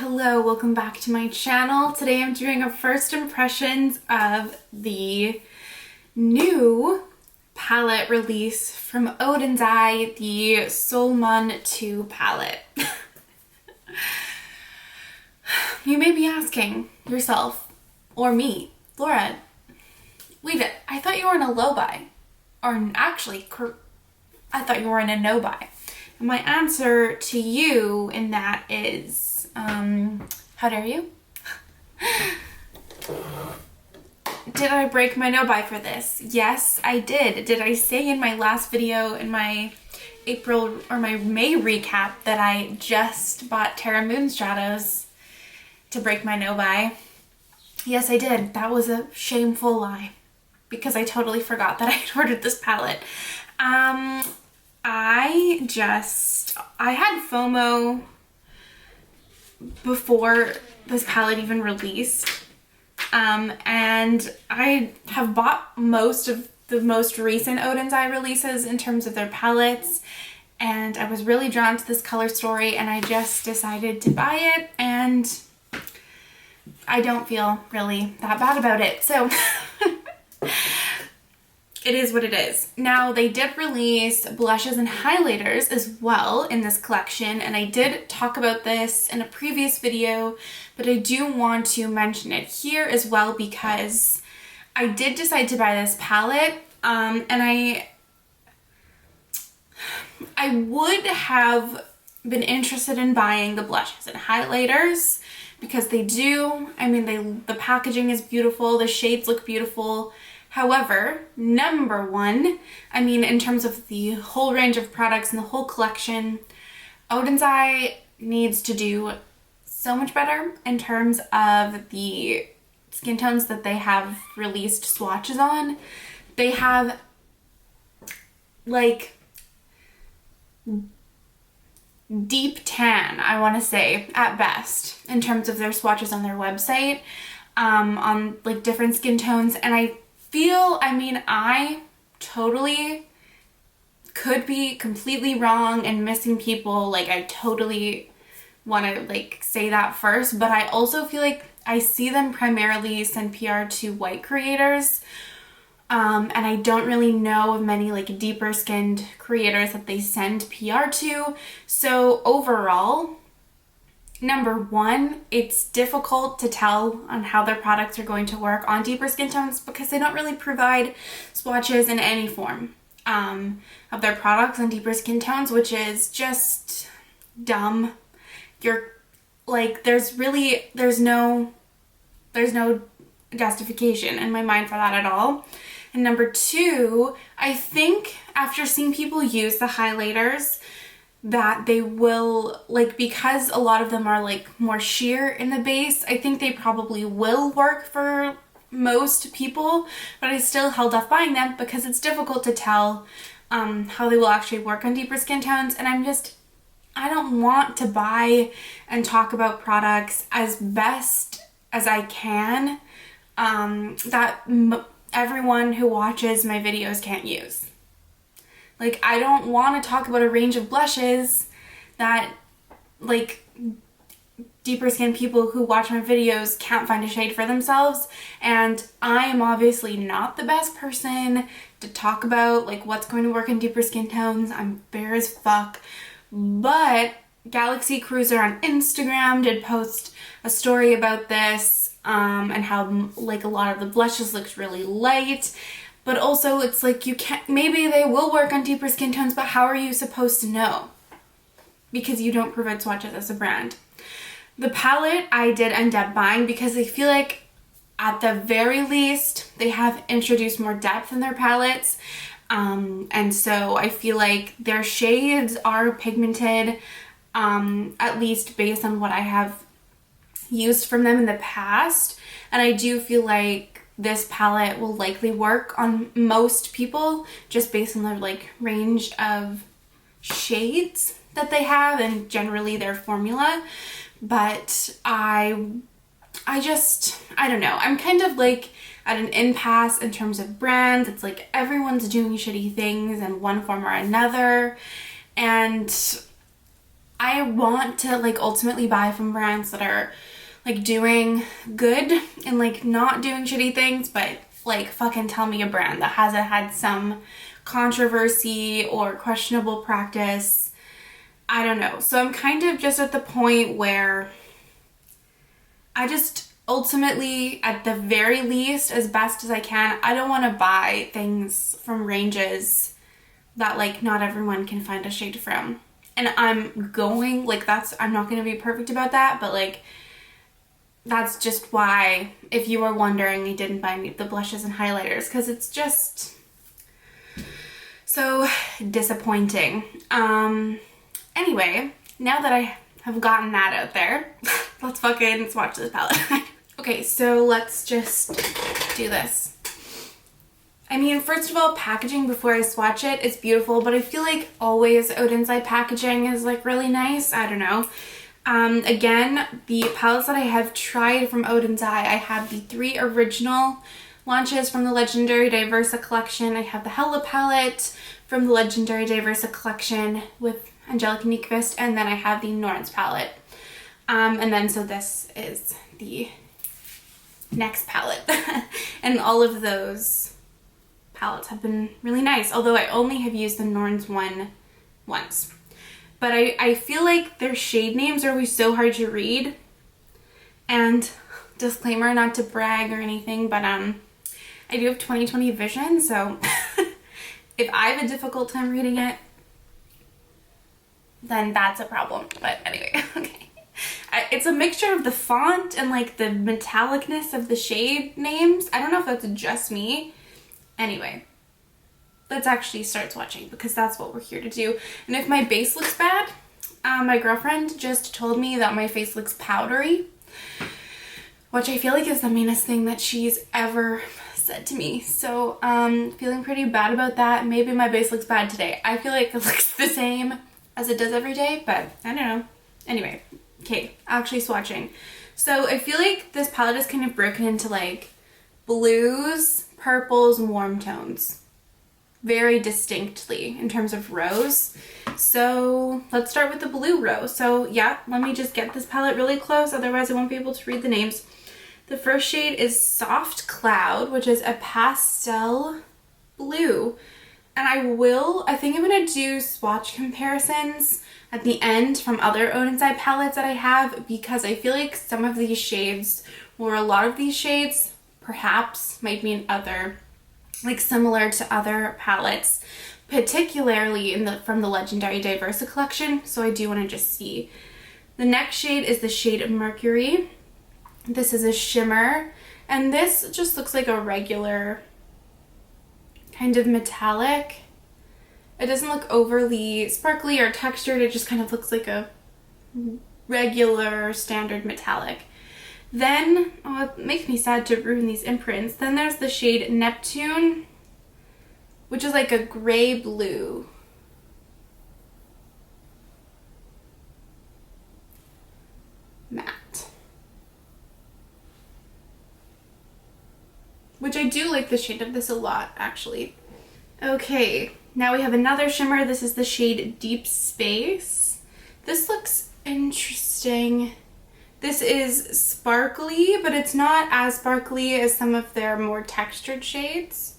hello, welcome back to my channel. Today I'm doing a first impressions of the new palette release from Oden's Eye, the Solmane 2 palette. You may be asking yourself, or me, Laura, wait, I thought you were in a low buy. Or actually, I thought you were in a no buy. And my answer to you in that is, how dare you? Did I break my no buy for this? Yes, I did. Did I say in my last video, in my April or my May recap, that I just bought Terra Moon Stratos to break my no buy? Yes, I did. That was a shameful lie because I totally forgot that I had ordered this palette. I had FOMO before this palette even released, and I have bought most of the most recent Oden's Eye releases in terms of their palettes, and I was really drawn to this color story and I just decided to buy it, and I don't feel really that bad about it, so it is what it is. Now, they did release blushes and highlighters as well in this collection, and I did talk about this in a previous video, but I do want to mention it here as well because I did decide to buy this palette, and I would have been interested in buying the blushes and highlighters because they do, the packaging is beautiful, the shades look beautiful. However, number one, in terms of the whole range of products and the whole collection, Oden's Eye needs to do so much better in terms of the skin tones that they have released swatches on. They have like deep tan, I want to say, at best, in terms of their swatches on their website, on like different skin tones, and I feel, I totally could be completely wrong and missing people, like I totally want to like say that first, but I also feel like I see them primarily send PR to white creators, and I don't really know of many like deeper skinned creators that they send PR to. So overall, number one, it's difficult to tell on how their products are going to work on deeper skin tones because they don't really provide swatches in any form of their products on deeper skin tones, which is just dumb. You're like, there's no justification in my mind for that at all. And number two, I think after seeing people use the highlighters, that they will, like, because a lot of them are like more sheer in the base, I think they probably will work for most people, but I still held off buying them because it's difficult to tell how they will actually work on deeper skin tones, and I don't want to buy and talk about products as best as I can that everyone who watches my videos can't use. Like, I don't want to talk about a range of blushes that, like, deeper skin people who watch my videos can't find a shade for themselves, and I am obviously not the best person to talk about, like, what's going to work in deeper skin tones. I'm bare as fuck, but Galaxy Cruiser on Instagram did post a story about this, and how, like, a lot of the blushes looked really light. But also, it's like, you can't, maybe they will work on deeper skin tones, but how are you supposed to know? Because you don't provide swatches as a brand. The palette I did end up buying because I feel like at the very least, they have introduced more depth in their palettes. And so I feel like their shades are pigmented, at least based on what I have used from them in the past. And I do feel like this palette will likely work on most people just based on their like range of shades that they have and generally their formula. But I don't know. I'm kind of like at an impasse in terms of brands. It's like everyone's doing shitty things in one form or another, and I want to like ultimately buy from brands that are like doing good and like not doing shitty things, but like fucking tell me a brand that hasn't had some controversy or questionable practice. I don't know. So I'm kind of just at the point where I just ultimately, at the very least, as best as I can, I don't want to buy things from ranges that like not everyone can find a shade from. And I'm going, like I'm not going to be perfect about that, but like that's just why, if you were wondering, I didn't buy any of the blushes and highlighters, because it's just so disappointing. Anyway, now that I have gotten that out there, let's fucking swatch this palette. Okay, so let's just do this. I mean, first of all, packaging before I swatch it is beautiful, but I feel like always Oden's Eye packaging is like really nice. I don't know. Again, the palettes that I have tried from Oden's Eye, I have the 3 original launches from the Legendary Diversa collection. I have the Hella palette from the Legendary Diversa collection with Angelica Nyquist, and then I have the Norns palette. And then so this is the next palette. And all of those palettes have been really nice, although I only have used the Norns one once. But I feel like their shade names are always so hard to read. And disclaimer, not to brag or anything, but I do have 20/20 vision, so if I have a difficult time reading it, then that's a problem. But anyway, okay. It's a mixture of the font and like the metallicness of the shade names. I don't know if that's just me. Anyway, let's actually start swatching because that's what we're here to do. And if my base looks bad, my girlfriend just told me that my face looks powdery, which I feel like is the meanest thing that she's ever said to me. So feeling pretty bad about that. Maybe my base looks bad today. I feel like it looks the same as it does every day, but I don't know. Anyway, okay, actually swatching. So I feel like this palette is kind of broken into like blues, purples, and warm tones very distinctly in terms of rows. So let's start with the blue row. So yeah, let me just get this palette really close, otherwise I won't be able to read the names. The first shade is Soft Cloud, which is a pastel blue. And I think I'm gonna do swatch comparisons at the end from other Oden's Eye palettes that I have, because I feel like some of these shades, or a lot of these shades, perhaps might be in other, like similar to other palettes, particularly from the Legendary Diversa collection. So I do want to just see. The next shade is the shade Mercury. This is a shimmer, and this just looks like a regular kind of metallic. It doesn't look overly sparkly or textured. It just kind of looks like a regular standard metallic. Then, oh, it makes me sad to ruin these imprints. Then there's the shade Neptune, which is like a gray blue. Matte. Which I do like the shade of this a lot, actually. Okay, now we have another shimmer. This is the shade Deep Space. This looks interesting. This is sparkly, but it's not as sparkly as some of their more textured shades.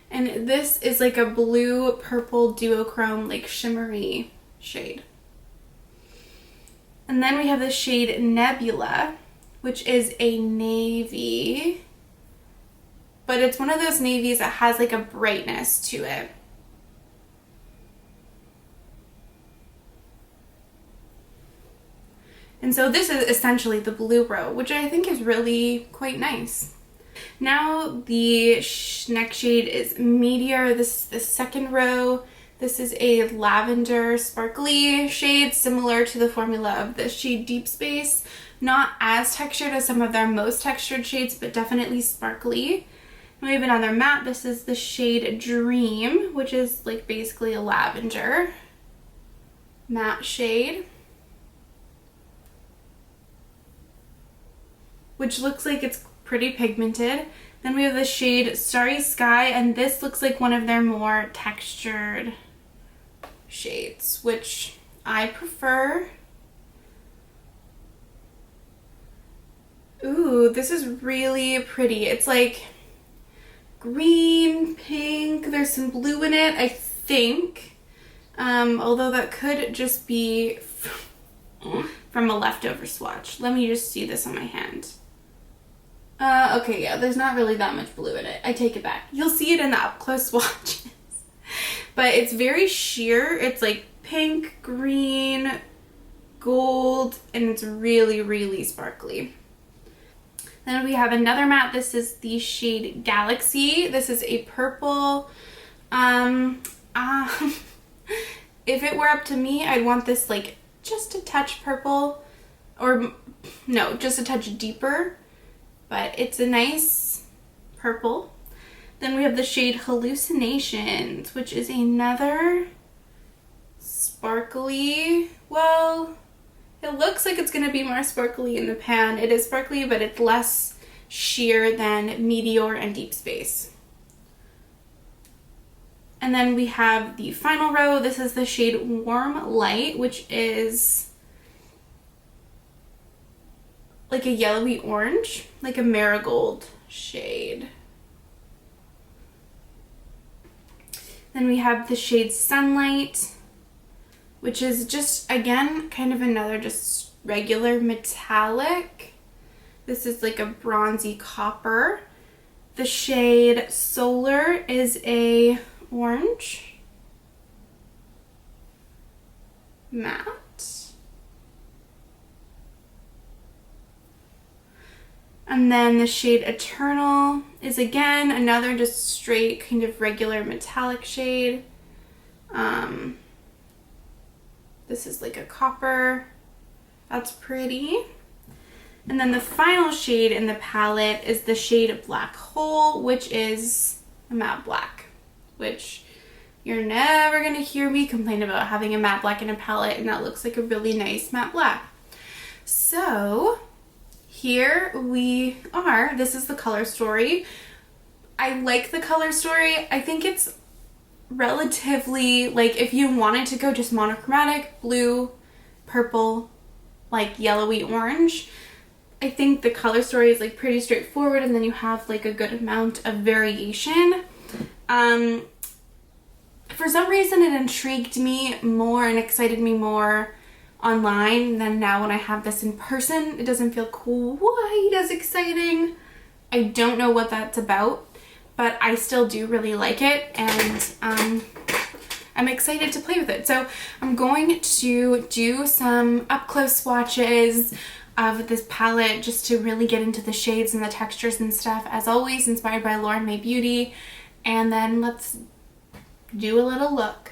And this is like a blue purple duochrome, like shimmery shade. And then we have the shade Nebula, which is a navy, but it's one of those navies that has like a brightness to it. And so this is essentially the blue row, which I think is really quite nice. Now the next shade is Meteor. This is the second row. This is a lavender sparkly shade, similar to the formula of the shade Deep Space. Not as textured as some of their most textured shades, but definitely sparkly. And we have another matte. This is the shade Dream, which is like basically a lavender matte shade, which looks like it's pretty pigmented. Then we have the shade Starry Sky, and this looks like one of their more textured shades, which I prefer. Ooh, this is really pretty. It's like green, pink, there's some blue in it, I think. Although that could just be from a leftover swatch. Let me just see this on my hand. Okay, yeah, there's not really that much blue in it. I take it back. You'll see it in the up close swatches. But it's very sheer. It's like pink, green, gold, and it's really, really sparkly. Then we have another matte. This is the shade Galaxy. This is a purple. If it were up to me, I'd want this like just a touch purple, or no, just a touch deeper, but it's a nice purple. Then we have the shade Hallucinations, which is another sparkly, well, it looks like it's going to be more sparkly in the pan. It is sparkly, but it's less sheer than Meteor and Deep Space. And then we have the final row. This is the shade Warm Light, which is like a yellowy orange, like a marigold shade. Then we have the shade Sunlight, which is just, again, kind of another just regular metallic. This is like a bronzy copper. The shade Solar is a orange matte. And then the shade Eternal is again another just straight kind of regular metallic shade. This is like a copper. That's pretty. And then the final shade in the palette is the shade Black Hole, which is a matte black, which you're never going to hear me complain about having a matte black in a palette, and that looks like a really nice matte black. So here we are. This is the color story. I like the color story. I think it's relatively, like, if you wanted to go just monochromatic, blue, purple, like yellowy orange, I think the color story is like pretty straightforward, and then you have like a good amount of variation. For some reason it intrigued me more and excited me more online than now when I have this in person. It doesn't feel quite as exciting. I don't know what that's about, but I still do really like it, and I'm excited to play with it. So I'm going to do some up-close swatches of this palette just to really get into the shades and the textures and stuff, as always inspired by Lauren May Beauty, and then let's do a little look.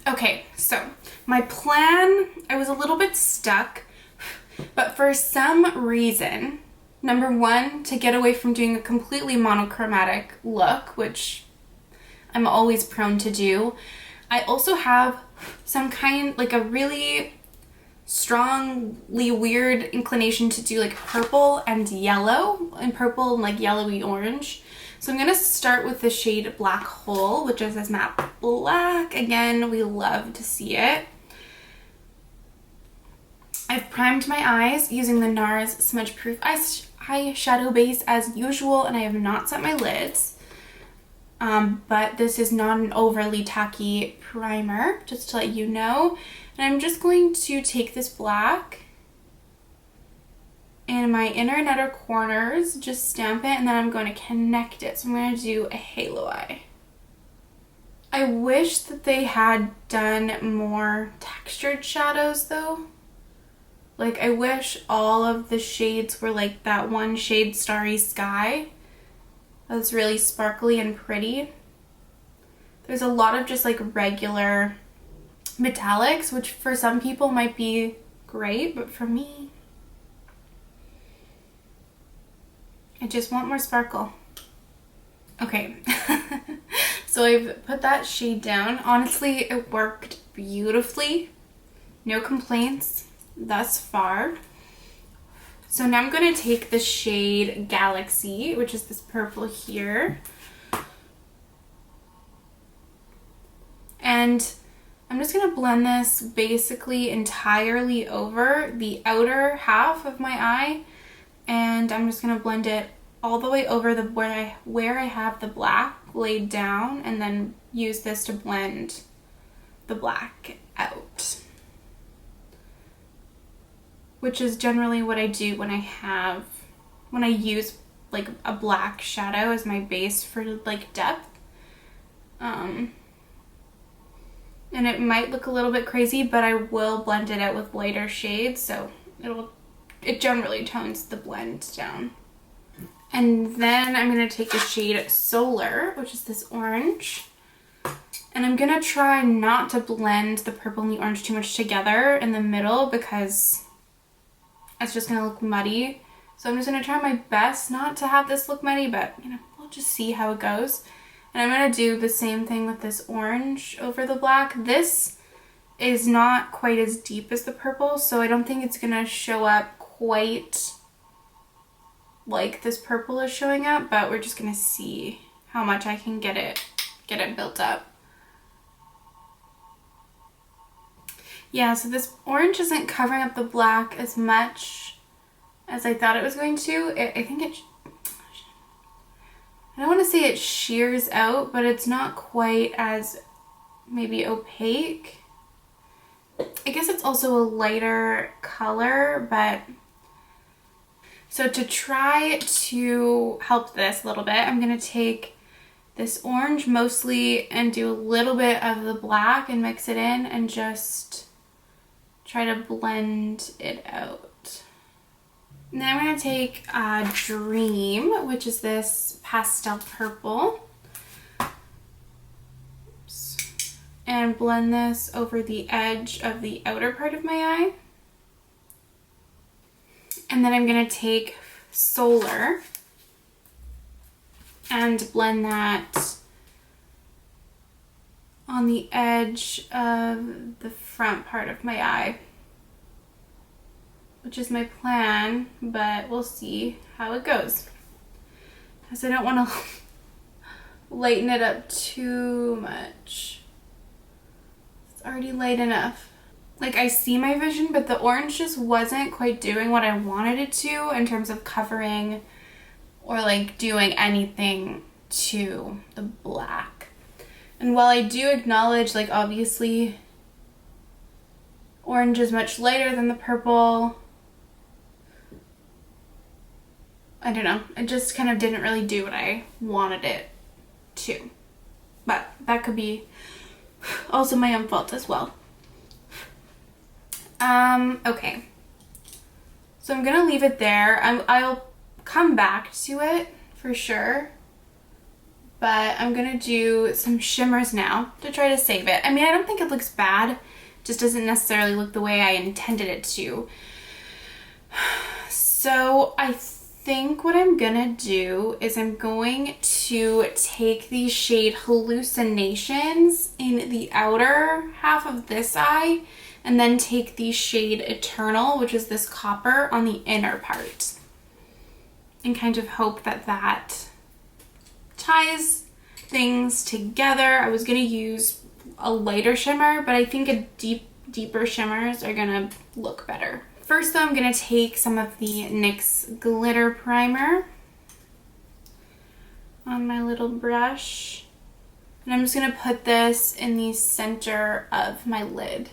Okay, so my plan, I was a little bit stuck, but for some reason, number one, to get away from doing a completely monochromatic look, which I'm always prone to do, I also have some kind, like a really strongly weird inclination to do like purple and yellow, and purple and like yellowy orange. So I'm going to start with the shade Black Hole, which is this matte black. Again, we love to see it. I've primed my eyes using the NARS Smudge Proof eyeshadow base as usual, and I have not set my lids. But this is not an overly tacky primer, just to let you know. And I'm just going to take this black and my inner and outer corners, just stamp it, and then I'm going to connect it. So I'm going to do a halo eye. I wish that they had done more textured shadows though. Like, I wish all of the shades were like that one shade Starry Sky. That's really sparkly and pretty. There's a lot of just like regular metallics, which for some people might be great, but for me, I just want more sparkle. Okay, so I've put that shade down. Honestly, it worked beautifully. No complaints thus far. So now I'm going to take the shade Galaxy, which is this purple here. And I'm just going to blend this basically entirely over the outer half of my eye. And I'm just going to blend it all the way over the where I have the black laid down, and then use this to blend the black out. Which is generally what I do when I use like a black shadow as my base for like depth. And it might look a little bit crazy, but I will blend it out with lighter shades, so it generally tones the blend down. And then I'm going to take the shade Solar, which is this orange. And I'm going to try not to blend the purple and the orange too much together in the middle, because it's just going to look muddy. So I'm just going to try my best not to have this look muddy, but you know, we'll just see how it goes. And I'm going to do the same thing with this orange over the black. This is not quite as deep as the purple, so I don't think it's going to show up quite like this purple is showing up, but we're just going to see how much I can get it built up. Yeah, so this orange isn't covering up the black as much as I thought it was going to. I think I don't want to say it shears out, but it's not quite as maybe opaque. I guess it's also a lighter color, but so to try to help this a little bit, I'm going to take this orange mostly and do a little bit of the black and mix it in and just try to blend it out. And then I'm going to take Dream, which is this pastel purple. Oops. And blend this over the edge of the outer part of my eye. And then I'm going to take Solar and blend that on the edge of the front part of my eye, which is my plan, but we'll see how it goes, because I don't want to lighten it up too much. It's already light enough. Like, I see my vision, but the orange just wasn't quite doing what I wanted it to in terms of covering or like doing anything to the black. And while I do acknowledge, like, obviously orange is much lighter than the purple, I don't know, it just kind of didn't really do what I wanted it to. But that could be also my own fault as well. Okay. So I'm gonna leave it there. I'll come back to it for sure. but I'm gonna do some shimmers now to try to save it. I mean, I don't think it looks bad, just doesn't necessarily look the way I intended it to. So I think what I'm gonna do is I'm going to take the shade Hallucinations in the outer half of this eye, and then take the shade Eternal, which is this copper, on the inner part, and kind of hope that that ties things together. I was gonna use a lighter shimmer, but I think a deeper shimmers are gonna look better. First though, I'm gonna take some of the NYX glitter primer on my little brush, and I'm just gonna put this in the center of my lid.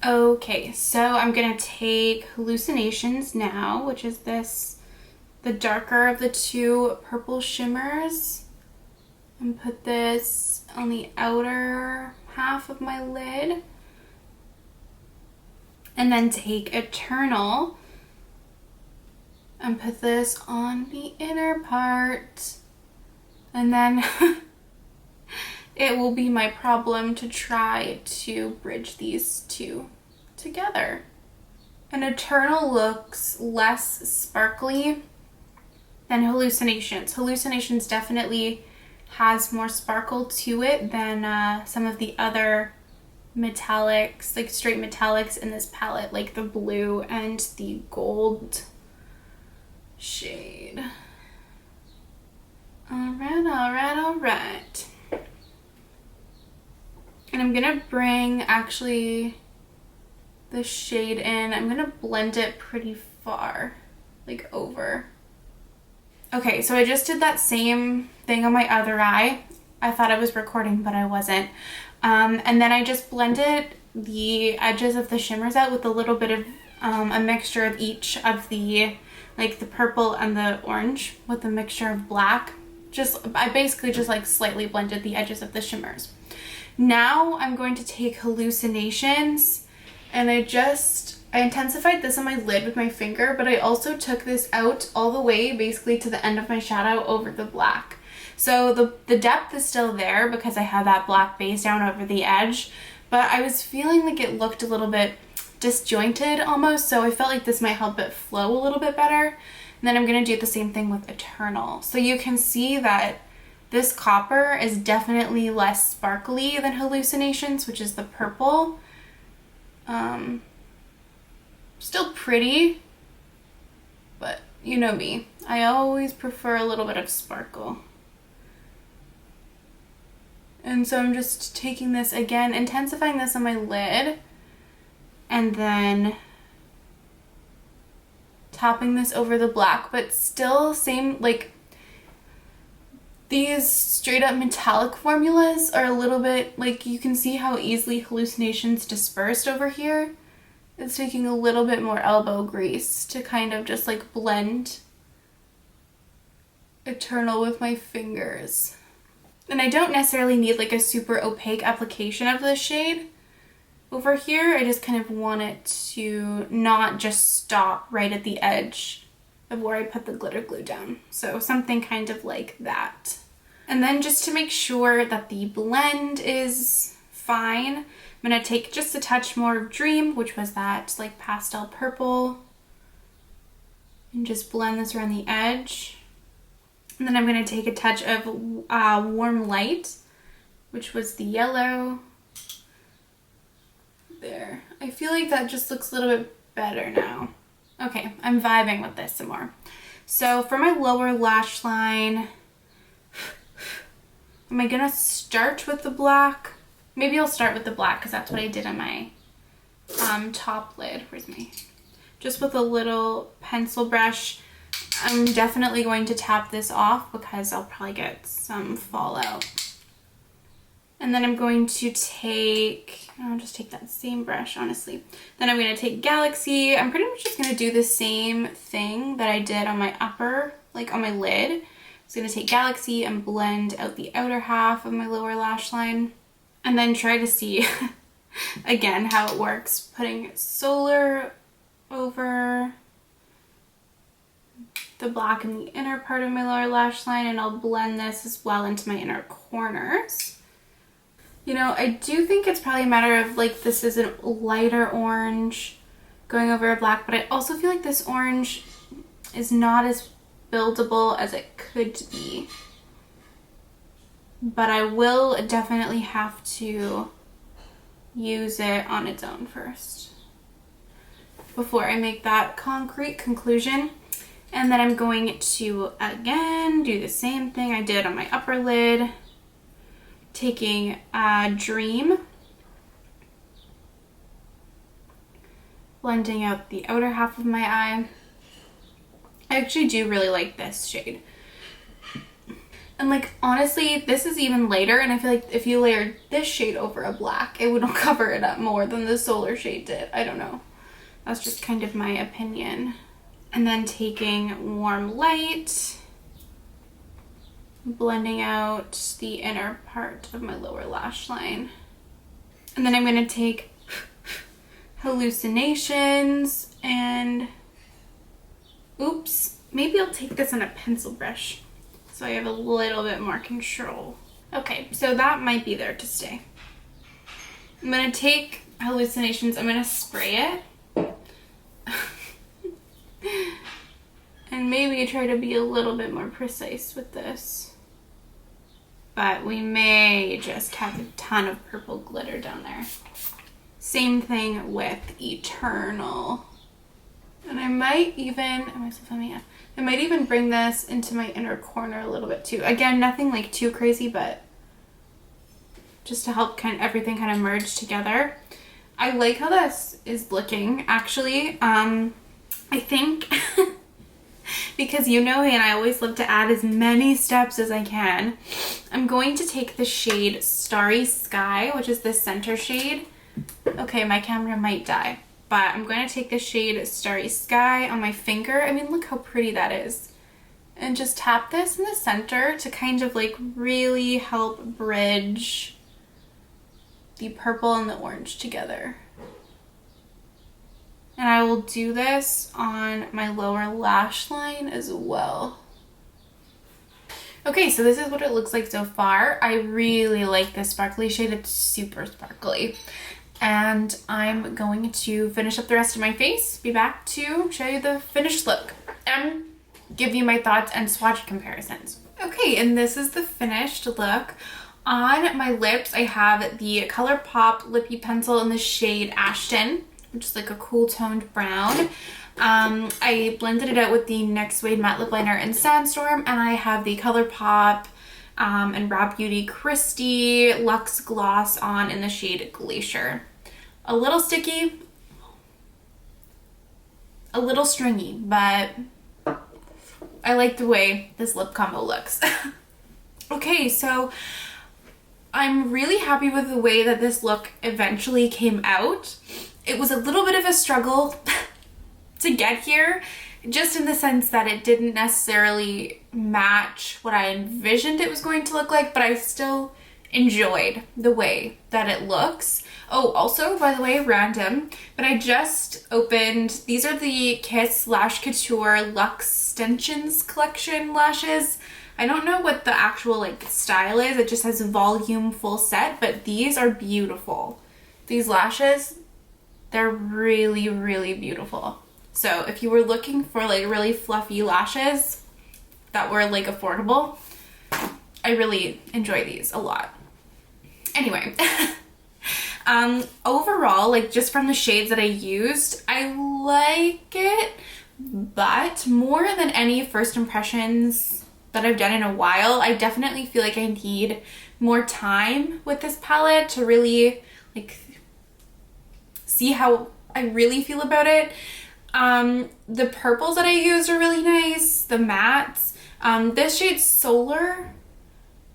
Okay, so I'm gonna take Hallucinations now, which is this, the darker of the two purple shimmers, and put this on the outer half of my lid. And then take Eternal and put this on the inner part. And then it will be my problem to try to bridge these two together. And Eternal looks less sparkly than Hallucinations. Hallucinations definitely has more sparkle to it than some of the other metallics, like straight metallics in this palette, like the blue and the gold shade. Alright. And I'm gonna bring actually the shade in. I'm gonna blend it pretty far, like over. Okay, so I just did that same thing on my other eye. I thought I was recording, but I wasn't. And then I just blended the edges of the shimmers out with a little bit of a mixture of each of the, like the purple and the orange with a mixture of black. I basically just like slightly blended the edges of the shimmers. Now I'm going to take Hallucinations, and I intensified this on my lid with my finger, but I also took this out all the way basically to the end of my shadow over the black. So the depth is still there because I had that black base down over the edge, but I was feeling like it looked a little bit disjointed almost, so I felt like this might help it flow a little bit better. And then I'm going to do the same thing with Eternal. So you can see that this copper is definitely less sparkly than Hallucinations, which is the purple. Still pretty, but you know me, I always prefer a little bit of sparkle. And so I'm just taking this again, intensifying this on my lid, and then tapping this over the black, but still same, like these straight up metallic formulas are a little bit, like you can see how easily Hallucinations dispersed over here. It's taking a little bit more elbow grease to kind of just like blend Eternal with my fingers. And I don't necessarily need like a super opaque application of this shade over here. I just kind of want it to not just stop right at the edge of where I put the glitter glue down. So something kind of like that. And then just to make sure that the blend is fine, I'm gonna take just a touch more of Dream, which was that like pastel purple, and just blend this around the edge. And then I'm going to take a touch of Warm Light, which was the yellow. There. I feel like that just looks a little bit better now. Okay, I'm vibing with this some more. So for my lower lash line, am I going to start with the black? Maybe I'll start with the black because that's what I did on my top lid. Where's my... Just with a little pencil brush. I'm definitely going to tap this off because I'll probably get some fallout. And then I'm going to take, I'll just take that same brush, honestly. Then I'm going to take Galaxy. I'm pretty much just going to do the same thing that I did on my upper, like on my lid. I'm just going to take Galaxy and blend out the outer half of my lower lash line. And then try to see, again, how it works. Putting Solar over the black in the inner part of my lower lash line, and I'll blend this as well into my inner corners. You know, I do think it's probably a matter of like this is a lighter orange going over a black, but I also feel like this orange is not as buildable as it could be. But I will definitely have to use it on its own first before I make that concrete conclusion. And then I'm going to again do the same thing I did on my upper lid, taking Dream, blending out the outer half of my eye. I actually do really like this shade. And like, honestly, this is even lighter, and I feel like if you layered this shade over a black, it would cover it up more than the solar shade did. I don't know. That's just kind of my opinion. And then taking Warm Light, blending out the inner part of my lower lash line. And then I'm going to take Hallucinations and, oops, maybe I'll take this on a pencil brush, so I have a little bit more control. Okay, so that might be there to stay. I'm gonna take Hallucinations, I'm gonna spray it. And maybe try to be a little bit more precise with this. But we may just have a ton of purple glitter down there. Same thing with Eternal. And I might even, I might even bring this into my inner corner a little bit too. Again, nothing like too crazy, but just to help everything kind of merge together. I like how this is looking, actually. I think because you know me and I always love to add as many steps as I can, I'm going to take the shade Starry Sky, which is the center shade. Okay, my camera might die. But I'm going to take the shade Starry Sky on my finger. I mean, look how pretty that is. And just tap this in the center to kind of like really help bridge the purple and the orange together. And I will do this on my lower lash line as well. Okay, so this is what it looks like so far. I really like this sparkly shade. It's super sparkly. And I'm going to finish up the rest of my face, be back to show you the finished look, and give you my thoughts and swatch comparisons. Okay, and this is the finished look. On my lips, I have the ColourPop Lippy Pencil in the shade Ashton, which is like a cool toned brown. I blended it out with the NYX Suede Matte Lip Liner in Sandstorm, and I have the ColourPop and Raw Beauty Christy Luxe Gloss on in the shade Glacier. A little sticky, a little stringy, but I like the way this lip combo looks. Okay, so I'm really happy with the way that this look eventually came out. It was a little bit of a struggle to get here, just in the sense that it didn't necessarily match what I envisioned it was going to look like, but I still enjoyed the way that it looks. Oh, also, by the way, random, but I just opened, these are the Kiss Lash Couture Luxe Extensions Collection lashes. I don't know what the actual like style is, it just has volume full set, but these are beautiful. These lashes, they're really, really beautiful. So if you were looking for like really fluffy lashes that were like affordable, I really enjoy these a lot. Anyway, overall, like just from the shades that I used, I like it, but more than any first impressions that I've done in a while, I definitely feel like I need more time with this palette to really like see how I really feel about it. The purples that I used are really nice, the mattes. This shade Solar,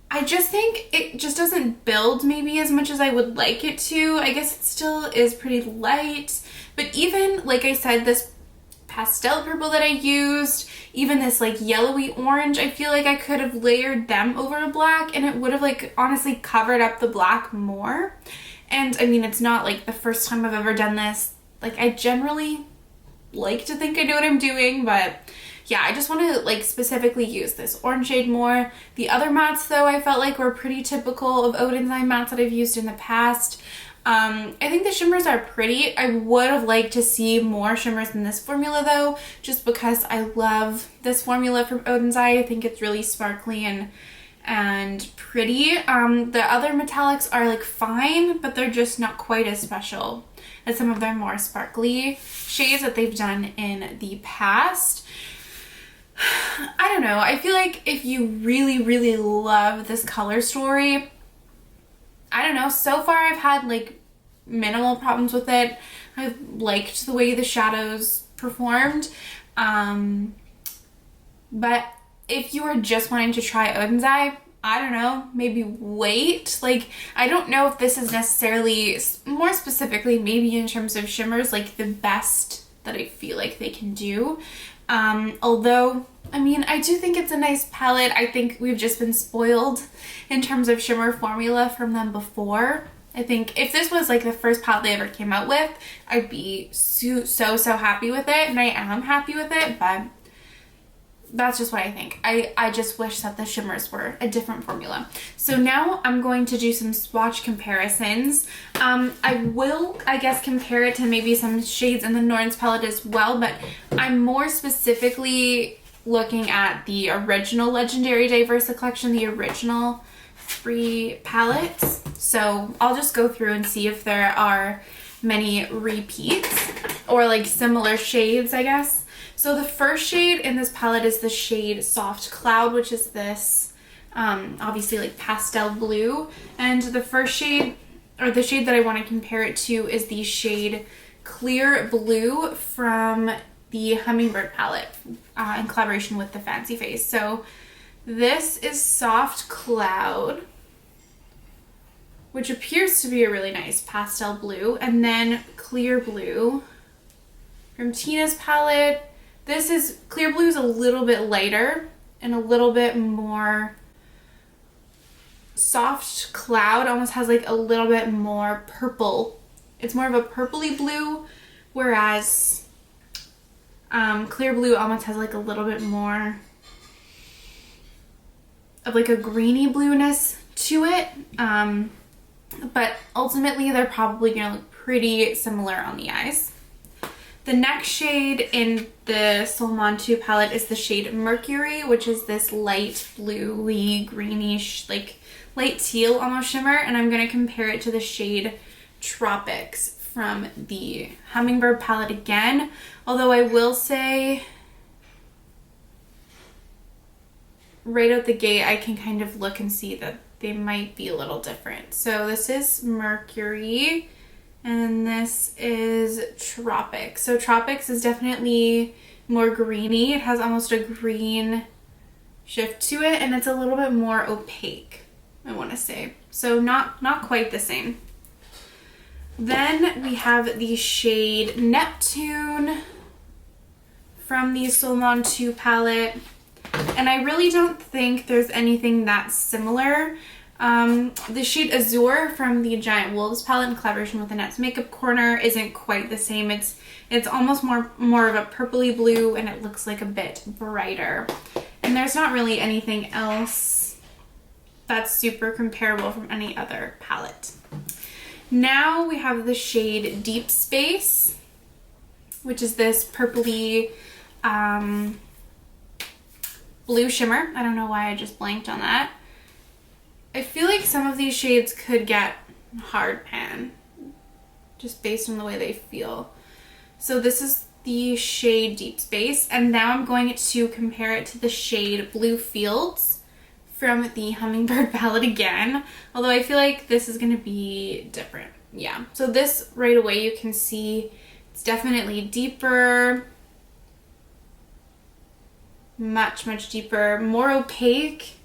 I just think it just doesn't build maybe as much as I would like it to. I guess it still is pretty light, but even, like I said, this pastel purple that I used, even this like yellowy orange, I feel like I could have layered them over a black and it would have like honestly covered up the black more. And I mean, it's not like the first time I've ever done this. Like I generally like to think I know what I'm doing, but yeah, I just want to like specifically use this orange shade more. The other mattes though, I felt like were pretty typical of Oden's eye mattes that I've used in the past. I think the shimmers are pretty. I would have liked to see more shimmers in this formula though, just because I love this formula from Oden's Eye. I think it's really sparkly and pretty. The other metallics are like fine, but they're just not quite as special as some of their more sparkly shades that they've done in the past. I don't know. I feel like if you really, really love this color story, I don't know, so far I've had like minimal problems with it. I've liked the way the shadows performed. But if you are just wanting to try Oden's Eye, I don't know, maybe wait. Like, I don't know if this is necessarily, more specifically, maybe in terms of shimmers, like the best that I feel like they can do. Although, I mean, I do think it's a nice palette. I think we've just been spoiled in terms of shimmer formula from them before. I think if this was like the first palette they ever came out with, I'd be so happy with it, and I am happy with it, but that's just what I think. I just wish that the shimmers were a different formula. So now I'm going to do some swatch comparisons. I will, I guess, compare it to maybe some shades in the Norns palette as well, but I'm more specifically looking at the original Legendary Diversa collection, the original 3 palettes. So I'll just go through and see if there are many repeats or like similar shades, I guess. So the first shade in this palette is the shade Soft Cloud, which is this obviously like pastel blue. And the first shade, or the shade that I want to compare it to, is the shade Clear Blue from the Hummingbird palette in collaboration with the Fancy Face. So this is Soft Cloud, which appears to be a really nice pastel blue, and then Clear Blue from Tina's palette. This is, Clear Blue is a little bit lighter and a little bit more. Soft Cloud almost has like a little bit more purple. It's more of a purpley blue, whereas Clear Blue almost has like a little bit more of like a greeny blueness to it. But ultimately they're probably gonna look pretty similar on the eyes. The next shade in the Solmane 2 palette is the shade Mercury, which is this light bluey, greenish, like light teal almost shimmer. And I'm gonna compare it to the shade Tropics from the Hummingbird palette again. Although I will say, right out the gate, I can kind of look and see that they might be a little different. So this is Mercury and this is Tropics. So Tropics is definitely more greeny. It has almost a green shift to it, and it's a little bit more opaque, I want to say. So not quite the same. Then we have the shade Neptune from the Solmane 2 palette. And I really don't think there's anything that similar. The shade Azure from the Giant Wolves palette in collaboration with Annette's Makeup Corner isn't quite the same. It's almost more of a purpley blue, and it looks like a bit brighter. And there's not really anything else that's super comparable from any other palette. Now we have the shade Deep Space, which is this purpley blue shimmer. I don't know why I just blanked on that. I feel like some of these shades could get hard pan just based on the way they feel. So this is the shade Deep Space, and now I'm going to compare it to the shade Blue Fields from the Hummingbird palette again, although I feel like this is going to be different. Yeah, so this right away you can see it's definitely deeper, much deeper, more opaque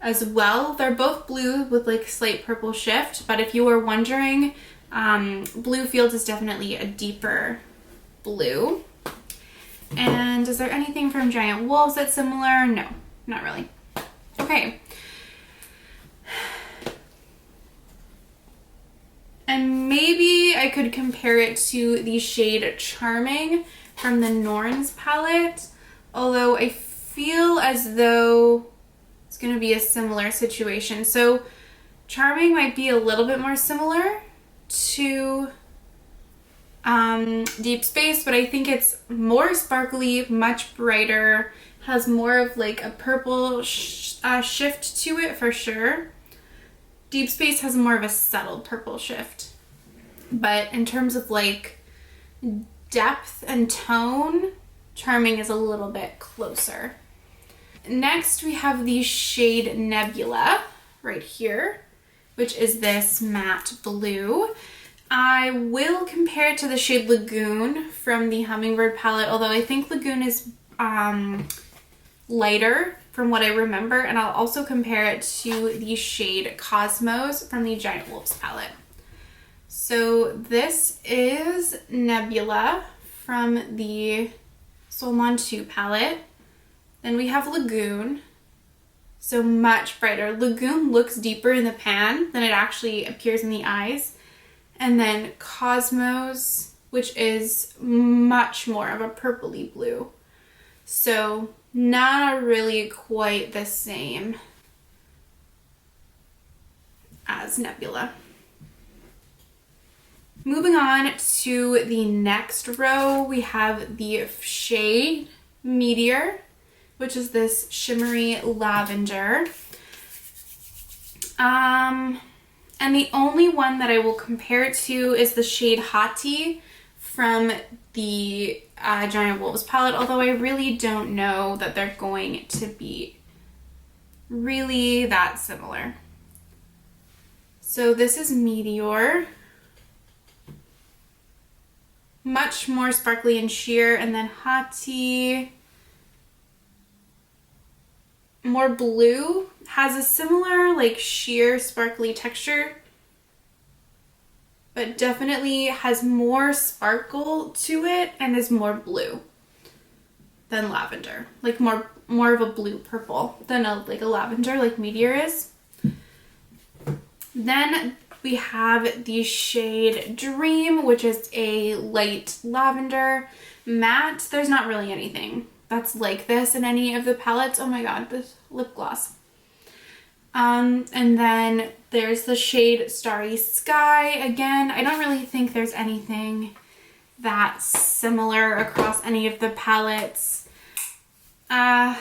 as well. They're both blue with like slight purple shift, but if you were wondering, Blue Fields is definitely a deeper blue. And is there anything from Giant Wolves that's similar? No, not really. Okay. And maybe I could compare it to the shade Charming from the Norns palette. although I feel as though it's going to be a similar situation. So Charming might be a little bit more similar to Deep Space, but I think it's more sparkly, much brighter, has more of like a purple shift to it for sure. Deep Space has more of a subtle purple shift. But in terms of like depth and tone, Charming is a little bit closer. Next, we have the shade Nebula right here, which is this matte blue. I will compare it to the shade Lagoon from the Hummingbird palette, although I think Lagoon is lighter from what I remember, and I'll also compare it to the shade Cosmos from the Giant Wolves palette. So this is Nebula from the Solmane 2 palette. Then we have Lagoon, so much brighter. Lagoon looks deeper in the pan than it actually appears in the eyes. And then Cosmos, which is much more of a purpley blue. So not really quite the same as Nebula. Moving on to the next row, we have the shade Meteor, which is this shimmery lavender. And the only one that I will compare it to is the shade Hati from the Giant Wolves palette, although I really don't know that they're going to be really that similar. So this is Meteor. Much more sparkly and sheer, and then Hati, more blue, has a similar like sheer sparkly texture, but definitely has more sparkle to it and is more blue than lavender, like more of a blue purple than a lavender like Meteor is. Then we have the shade Dream, which is a light lavender matte. There's not really anything that's like this in any of the palettes. Oh my god, this lip gloss. And then there's the shade Starry Sky. Again, I don't really think there's anything that similar across any of the palettes. I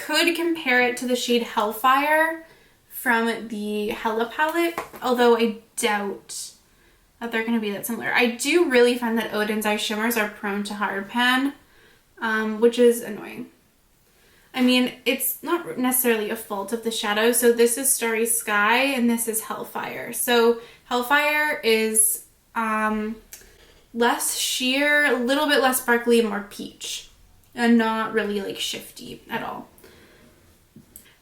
could compare it to the shade Hellfire from the Hella palette, although I doubt that they're going to be that similar. I do really find that Oden's eye shimmers are prone to hard pan, which is annoying. I mean, it's not necessarily a fault of the shadow. So this is Starry Sky and this is Hellfire. So Hellfire is less sheer, a little bit less sparkly, more peach, and not really like shifty at all.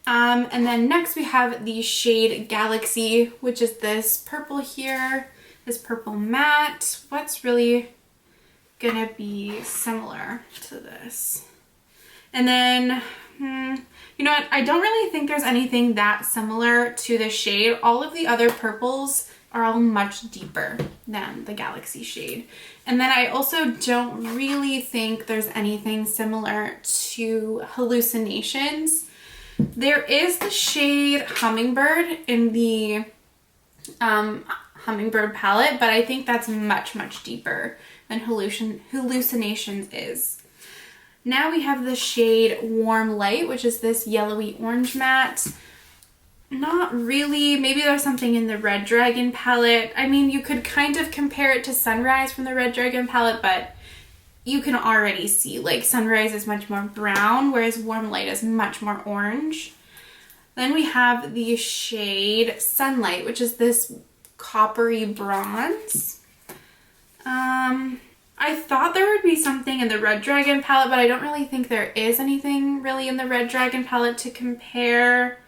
And then next we have the shade Galaxy, which is this purple here, this purple matte. What's really gonna be similar to this? And then, you know what? I don't really think there's anything that similar to the shade. All of the other purples are all much deeper than the Galaxy shade. And then I also don't really think there's anything similar to Hallucinations. There is the shade Hummingbird in the Hummingbird palette, but I think that's much, much deeper than Hallucinations is. Now we have the shade Warm Light, which is this yellowy orange matte. Not really. Maybe there's something in the Red Dragon palette. I mean, you could kind of compare it to Sunrise from the Red Dragon palette, but you can already see like Sunrise is much more brown, whereas Warm Light is much more orange. Then we have the shade Sunlight, which is this coppery bronze. I thought there would be something in the Red Dragon palette, but I don't really think there is anything really in the Red Dragon palette to compare.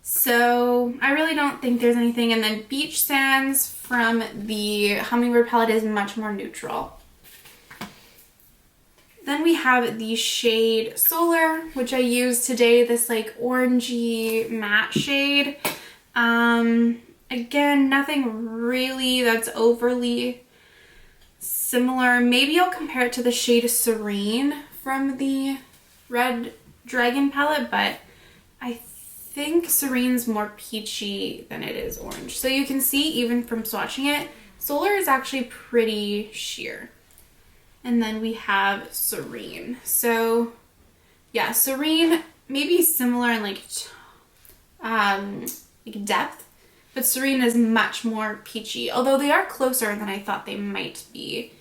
So I really don't think there's anything. And then Beach Sands from the Hummingbird palette is much more neutral. Then we have the shade Solar, which I used today, this like orangey matte shade. Again, nothing really that's overly similar. Maybe I'll compare it to the shade Serene from the Red Dragon palette, but I think Serene's more peachy than it is orange. So you can see even from swatching it, Solar is actually pretty sheer. And then we have Serene. So yeah, Serene maybe similar in like depth, but Serene is much more peachy, although they are closer than I thought they might be.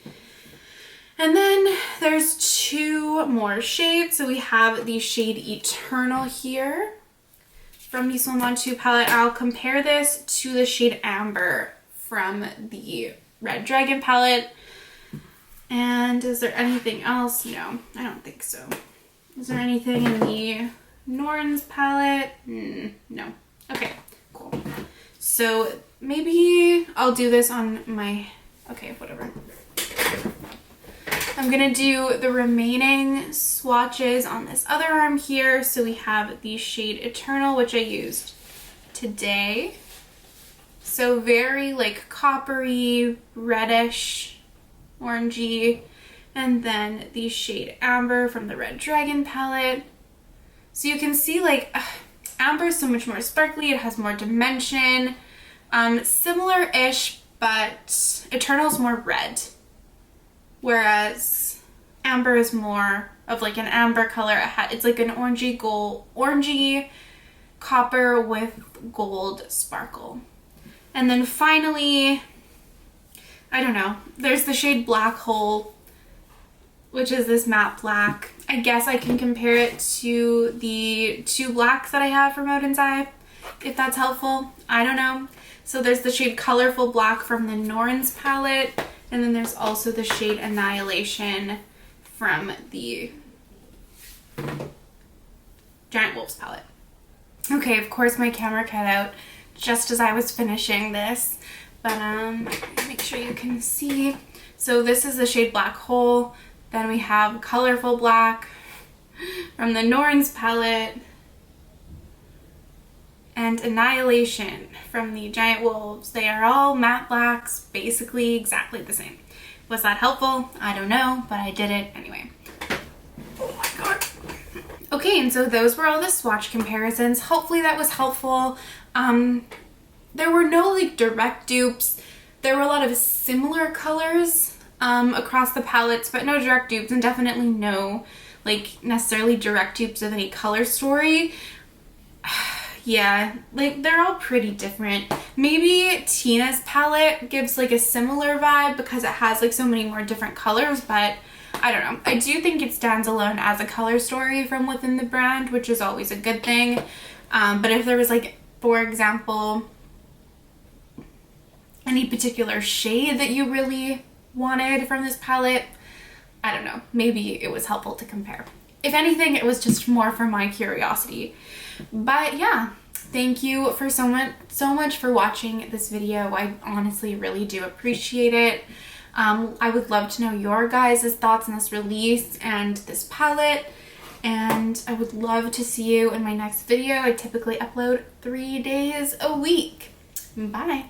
And then there's two more shades. So we have the shade Eternal here from the Solmane 2 palette. I'll compare this to the shade Amber from the Red Dragon palette. And is there anything else? No, I don't think so. Is there anything in the Norns palette? No. Okay, cool. So maybe I'll do this on my, okay, whatever. I'm gonna do the remaining swatches on this other arm here. So we have the shade Eternal, which I used today. So very like coppery, reddish, orangey. And then the shade Amber from the Red Dragon palette. So you can see like Amber is so much more sparkly. It has more dimension. Similar-ish, but Eternal's more red. Whereas Amber is more of like an amber color. It's like an orangey copper with gold sparkle. And then finally, I don't know, there's the shade Black Hole, which is this matte black. I guess I can compare it to the two blacks that I have from Oden's Eye, if that's helpful. I don't know. So there's the shade Colorful Black from the Norns palette, and then there's also the shade Annihilation from the Giant Wolves palette. Okay, of course my camera cut out just as I was finishing this, but make sure you can see. So this is the shade Black Hole. Then we have Colorful Black from the Norns palette, and Annihilation from the Giant Wolves. They are all matte blacks, basically exactly the same. Was that helpful? I don't know, but I did it anyway. Oh my god. Okay, and so those were all the swatch comparisons. Hopefully that was helpful. There were no like direct dupes. There were a lot of similar colors across the palettes, but no direct dupes, and definitely no like necessarily direct dupes of any color story. Yeah, like they're all pretty different. Maybe Tina's palette gives like a similar vibe because it has like so many more different colors, but I don't know. I do think it stands alone as a color story from within the brand, which is always a good thing. But if there was like, for example, any particular shade that you really wanted from this palette, I don't know, maybe it was helpful to compare. If anything, it was just more for my curiosity. But yeah, thank you for so much for watching this video. I honestly really do appreciate it. I would love to know your guys' thoughts on this release and this palette, and I would love to see you in my next video. I typically upload 3 days a week. Bye.